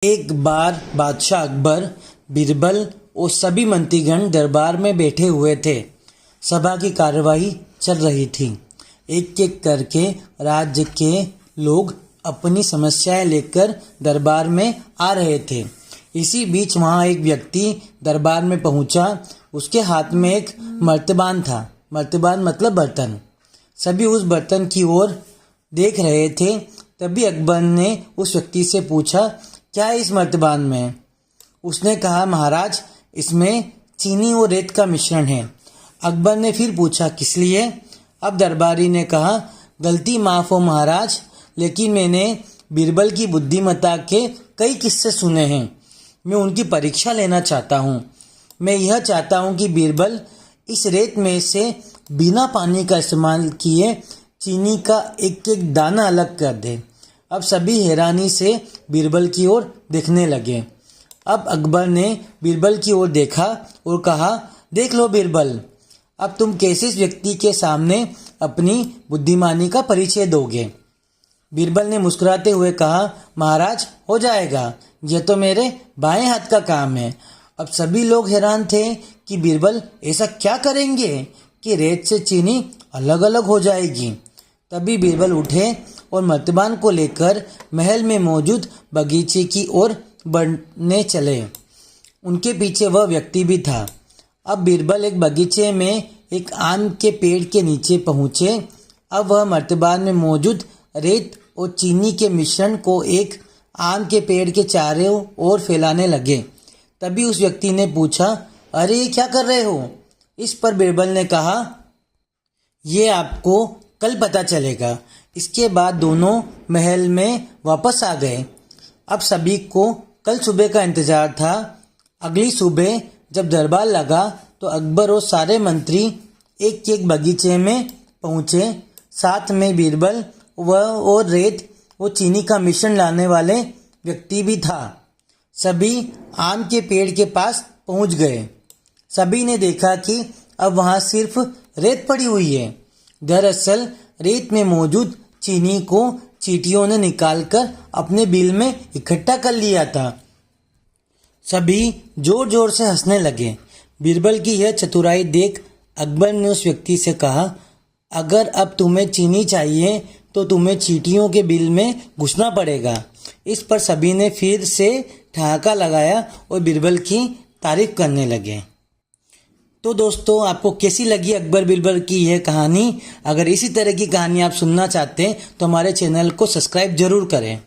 एक बार बादशाह अकबर, बीरबल और सभी मंत्रीगण दरबार में बैठे हुए थे। सभा की कार्यवाही चल रही थी। एक एक करके राज्य के लोग अपनी समस्याएं लेकर दरबार में आ रहे थे। इसी बीच वहां एक व्यक्ति दरबार में पहुंचा। उसके हाथ में एक मर्तबान था। मर्तबान मतलब बर्तन। सभी उस बर्तन की ओर देख रहे थे। तभी अकबर ने उस व्यक्ति से पूछा, क्या है इस मर्तबान में? उसने कहा, महाराज, इसमें चीनी और रेत का मिश्रण है। अकबर ने फिर पूछा, किस लिए? अब दरबारी ने कहा, गलती माफ हो महाराज, लेकिन मैंने बीरबल की बुद्धिमत्ता के कई किस्से सुने हैं। मैं उनकी परीक्षा लेना चाहता हूँ। मैं यह चाहता हूँ कि बीरबल इस रेत में से बिना पानी का इस्तेमाल किए चीनी का एक एक दाना अलग कर दे। अब सभी हैरानी से बीरबल की ओर देखने लगे। अब अकबर ने बीरबल की ओर देखा और कहा, देख लो बीरबल, अब तुम कैसे इस व्यक्ति के सामने अपनी बुद्धिमानी का परिचय दोगे? बीरबल ने मुस्कुराते हुए कहा, महाराज, हो जाएगा, यह तो मेरे बाएं हाथ का काम है। अब सभी लोग हैरान थे कि बीरबल ऐसा क्या करेंगे कि रेत से चीनी अलग अलग हो जाएगी। तभी बीरबल उठे और मर्तबान को लेकर महल में मौजूद बगीचे की ओर बढ़ने चले। उनके पीछे वह व्यक्ति भी था। अब बीरबल एक बगीचे में एक आम के पेड़ के नीचे पहुंचे। अब वह मर्तबान में मौजूद रेत और चीनी के मिश्रण को एक आम के पेड़ के चारों ओर फैलाने लगे। तभी उस व्यक्ति ने पूछा, अरे ये क्या कर रहे हो? इस पर बीरबल ने कहा, ये आपको कल पता चलेगा। इसके बाद दोनों महल में वापस आ गए। अब सभी को कल सुबह का इंतजार था। अगली सुबह जब दरबार लगा तो अकबर और सारे मंत्री एक एक बगीचे में पहुंचे। साथ में बीरबल और रेत और चीनी का मिश्रण लाने वाले व्यक्ति भी था। सभी आम के पेड़ के पास पहुंच गए। सभी ने देखा कि अब वहां सिर्फ रेत पड़ी हुई है। दरअसल रेत में मौजूद चीनी को चींटियों ने निकालकर अपने बिल में इकट्ठा कर लिया था। सभी जोर जोर से हंसने लगे। बीरबल की यह चतुराई देख अकबर ने उस व्यक्ति से कहा, अगर अब तुम्हें चीनी चाहिए तो तुम्हें चींटियों के बिल में घुसना पड़ेगा। इस पर सभी ने फिर से ठहाका लगाया और बीरबल की तारीफ करने लगे। तो दोस्तों, आपको कैसी लगी अकबर बीरबल की यह कहानी? अगर इसी तरह की कहानी आप सुनना चाहते हैं तो हमारे चैनल को सब्सक्राइब जरूर करें।